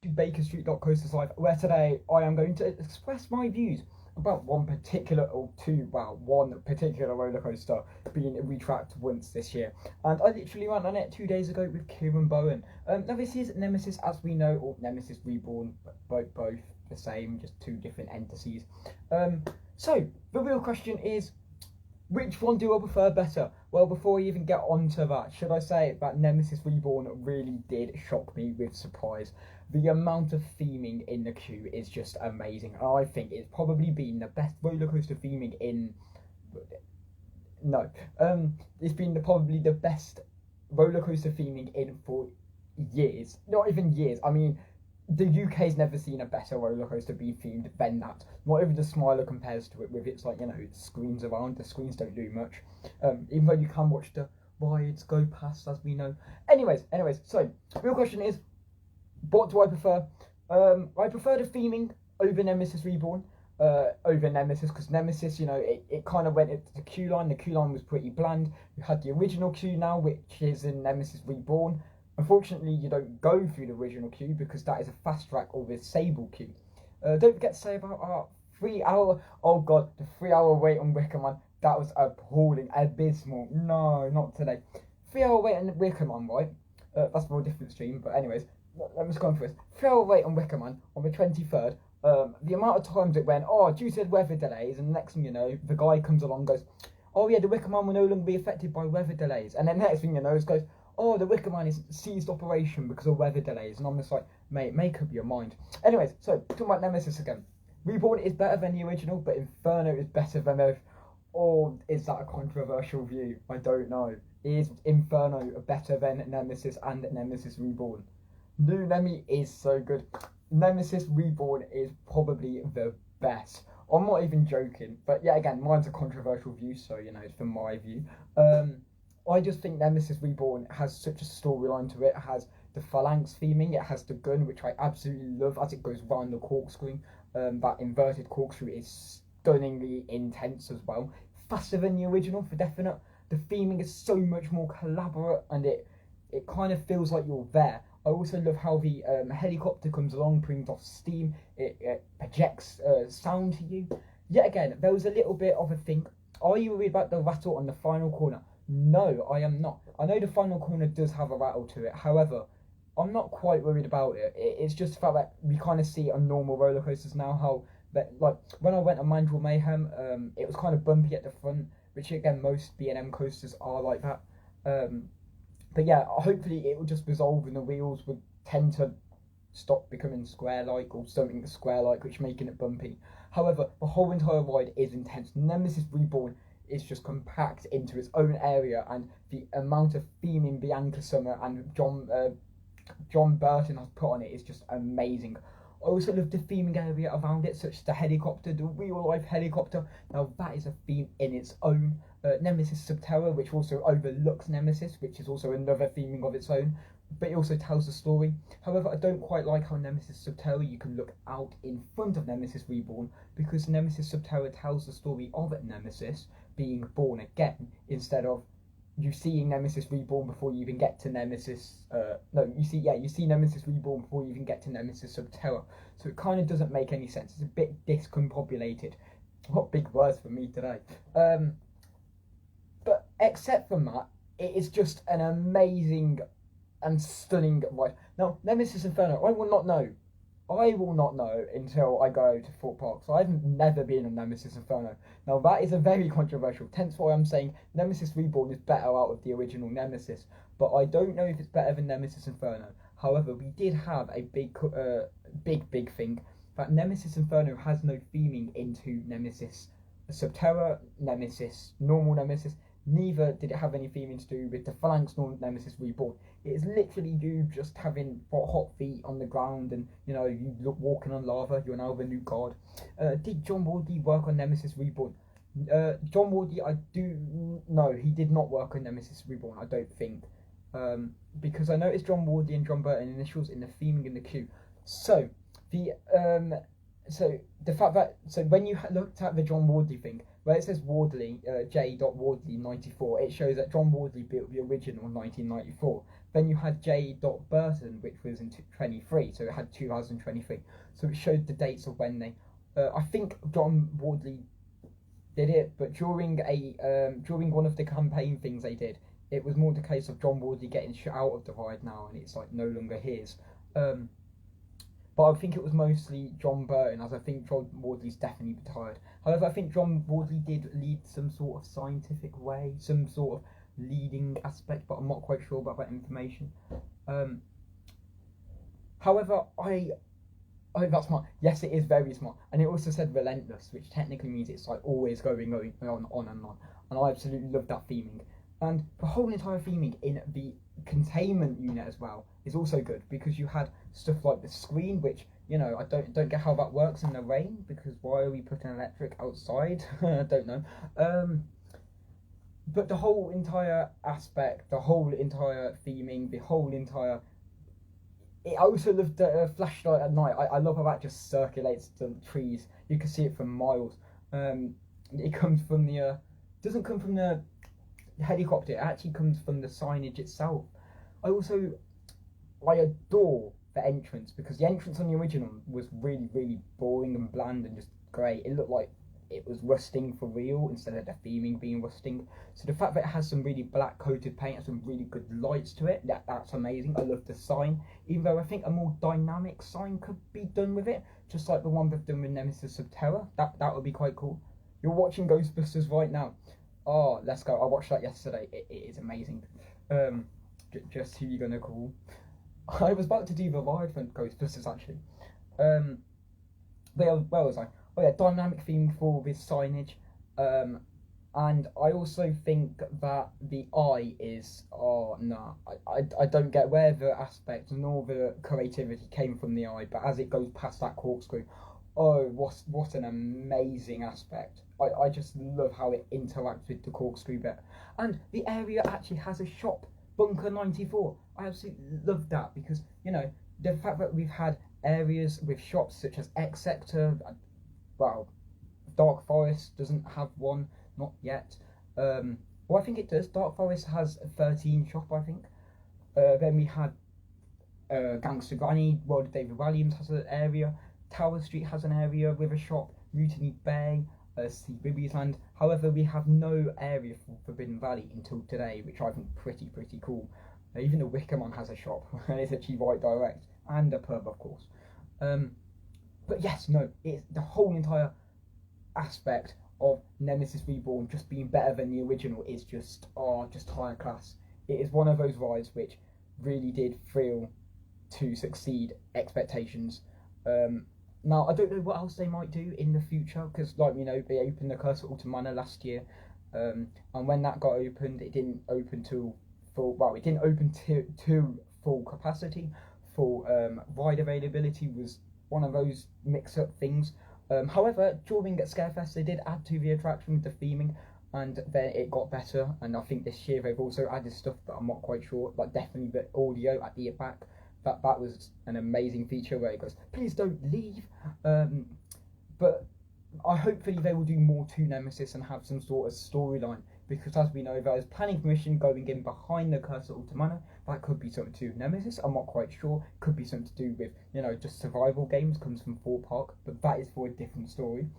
To Bakerstreet.coasters live, where today I am going to express my views about one particular roller coaster being retracked once this year. And I literally went on it 2 days ago with Kieran Bowen. Now this is Nemesis as we know, or Nemesis Reborn, both the same, just two different entities. So the real question is, which one do I prefer better? Well, before I even get onto that, should I say that Nemesis Reborn really did shock me with surprise. The amount of theming in the queue is just amazing. I think it's probably been the best roller coaster theming in... No. It's been probably the best roller coaster theming in for years. Not even years. I mean, the UK's never seen a better roller coaster be themed than that. Not even the Smiler compares to it with its, like, screens around. The screens don't do much. Even though you can watch the rides go past, as we know. Anyways, so, real question is, what do I prefer? I prefer the theming over Nemesis Reborn. Over Nemesis, because Nemesis, it kind of went into the queue line. The queue line was pretty bland. You had the original queue now, which is in Nemesis Reborn. Unfortunately, you don't go through the original queue because that is a fast track or the Sable queue. Don't forget to say about our 3 hour, oh god, the 3 hour wait on Wickerman. That was appalling, abysmal. No, not today. 3 hour wait on Wickerman, right? That's for a different stream, but anyways, let me just go on for this. 3 hour wait on Wickerman on the 23rd. The amount of times it went, due to weather delays, and the next thing you know, the guy comes along and goes, oh yeah, the Wickerman will no longer be affected by weather delays. And then the next thing you know, it goes, oh, the Wickerman is ceased operation because of weather delays. And I'm just like, mate, make up your mind. Anyways, so, talking about Nemesis again. Reborn is better than the original, but Inferno is better than both. Or is that a controversial view? I don't know. Is Inferno better than Nemesis and Nemesis Reborn? New Nemi is so good. Nemesis Reborn is probably the best. I'm not even joking. But yeah, again, mine's a controversial view, so, it's from my view. I just think Nemesis Reborn has such a storyline to it. It has the phalanx theming, it has the gun, which I absolutely love as it goes round the corkscrew. That inverted corkscrew is stunningly intense as well. Faster than the original for definite. The theming is so much more collaborate and it kind of feels like you're there. I also love how the helicopter comes along, brings off steam, it projects sound to you. Yet again, there was a little bit of a thing. Are you worried about the rattle on the final corner? No, I am not. I know the final corner does have a rattle to it. However, I'm not quite worried about it. It's just the fact that we kind of see on normal roller coasters now how that, like, when I went on Mandrill Mayhem, it was kind of bumpy at the front, which again most B&M coasters are like that. But yeah, hopefully it will just resolve and the wheels would tend to stop becoming square-like or something square-like, which making it bumpy. However, the whole entire ride is intense. Nemesis Reborn is just compact into its own area, and the amount of theming Bianca Summer and John Burton has put on it is just amazing. I also love the theming area around it, such as the helicopter, the real-life helicopter. Now that is a theme in its own. Nemesis Subterra, which also overlooks Nemesis, which is also another theming of its own, but it also tells a story. However, I don't quite like how Nemesis Subterra you can look out in front of Nemesis Reborn, because Nemesis Subterra tells the story of Nemesis being born again, instead of you seeing Nemesis Reborn before you even get to Nemesis. You see Nemesis Reborn before you even get to Nemesis Subterra. So it kind of doesn't make any sense. It's a bit discombobulated. What big words for me today. But except from that, it is just an amazing and stunning ride. Now, Nemesis Inferno, I will not know until I go to Thorpe Park. So I've never been on Nemesis Inferno. Now that is a very controversial. Hence why I'm saying Nemesis Reborn is better out of the original Nemesis. But I don't know if it's better than Nemesis Inferno. However, we did have a big thing that Nemesis Inferno has no theming into Nemesis Subterra, Nemesis, normal Nemesis. Neither did it have any theming to do with the Phalanx nor Nemesis Reborn. It is literally you just having hot feet on the ground and, you look walking on lava, you're now the new god. Did John Wardley work on Nemesis Reborn? John Wardley, no, he did not work on Nemesis Reborn, I don't think. Because I noticed John Wardley and John Burton initials in the theming in the queue. So, the so the fact that when you looked at the John Wardley thing, where it says Wardley, J. Wardley 94, it shows that John Wardley built the original in 1994. Then you had J. Burton, which was in 23, so it had 2023. So it showed the dates of when they. I think John Wardley did it, but during one of the campaign things they did, it was more the case of John Wardley getting shut out of the ride now, and it's like no longer his. But I think it was mostly John Burton, as I think John Wardley's definitely retired. However, I think John Wardley did lead some sort of scientific way, some sort of leading aspect, but I'm not quite sure about that information. However, I that's smart. Yes, it is very smart, and it also said relentless, which technically means it's like always going on and on. And I absolutely love that theming, and the whole entire theming in the containment unit as well is also good, because you had stuff like the screen, which I don't get how that works in the rain, because why are we putting electric outside? I don't know. But the whole entire aspect, the whole entire theming, the whole entire. I also love the flashlight at night. I love how that just circulates the trees. You can see it from miles. It comes from the. Doesn't come from the helicopter. It actually comes from the signage itself. I adore the entrance, because the entrance on the original was really, really boring and bland and just grey. It looked like it was rusting for real instead of the theming being rusting. So the fact that it has some really black coated paint and some really good lights to it, that's amazing. I love the sign, even though I think a more dynamic sign could be done with it, just like the one they've done with Nemesis Subterra. That would be quite cool. You're watching Ghostbusters right now. Oh, let's go. I watched that yesterday. It is amazing. Just who you gonna call? I was about to do the ride for Ghostbusters actually. Where was I? Oh yeah, dynamic theme for this signage. And I also think that the eye is. Oh no, I don't get where the aspect nor the creativity came from the eye, but as it goes past that corkscrew, oh, what an amazing aspect. I just love how it interacts with the corkscrew bit. And the area actually has a shop, Bunker 94. I absolutely love that, because, the fact that we've had areas with shops such as X Sector, well, Dark Forest doesn't have one, not yet. Well, I think it does. Dark Forest has a 13 shop, I think. Then we had Gangster Granny, World of David Williams has an area. Tower Street has an area with a shop. Mutiny Bay, Sea Bibby's Land. However, we have no area for Forbidden Valley until today, which I think pretty cool. Even the Wickerman has a shop, and it's actually right direct, and a pub, of course. But yes, no, it's the whole entire aspect of Nemesis Reborn just being better than the original is just higher class. It is one of those rides which really did fail to succeed expectations. Now, I don't know what else they might do in the future, because, like, they opened the Curse of Ultimana last year, and when that got opened, it didn't open to full capacity. Full ride availability was one of those mix-up things. However, during Scarefest, they did add to the attraction with the theming, and then it got better, and I think this year they've also added stuff that I'm not quite sure, like definitely the audio at the back. That was an amazing feature where it goes, please don't leave. But hopefully they will do more to Nemesis and have some sort of storyline, because as we know, there is planning permission going in behind the Curse of Ultimana. That could be something to do with Nemesis, I'm not quite sure. Could be something to do with, just survival games, comes from Thor Park, but that is for a different story.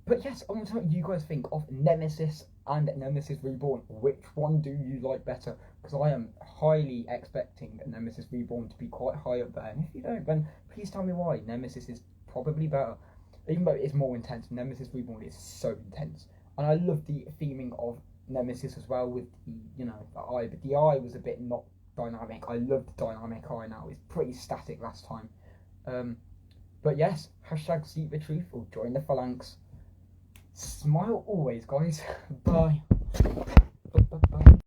But yes, I want to know what you guys think of Nemesis and Nemesis Reborn. Which one do you like better? Because I am highly expecting Nemesis Reborn to be quite high up there. And if you don't, then please tell me why. Nemesis is probably better. Even though it is more intense, Nemesis Reborn is so intense. And I love the theming of Nemesis as well, with the, the eye. But the eye was a bit not dynamic. I love the dynamic eye now. It's pretty static last time. But yes, hashtag seek the truth or join the phalanx. Smile always, guys. Bye.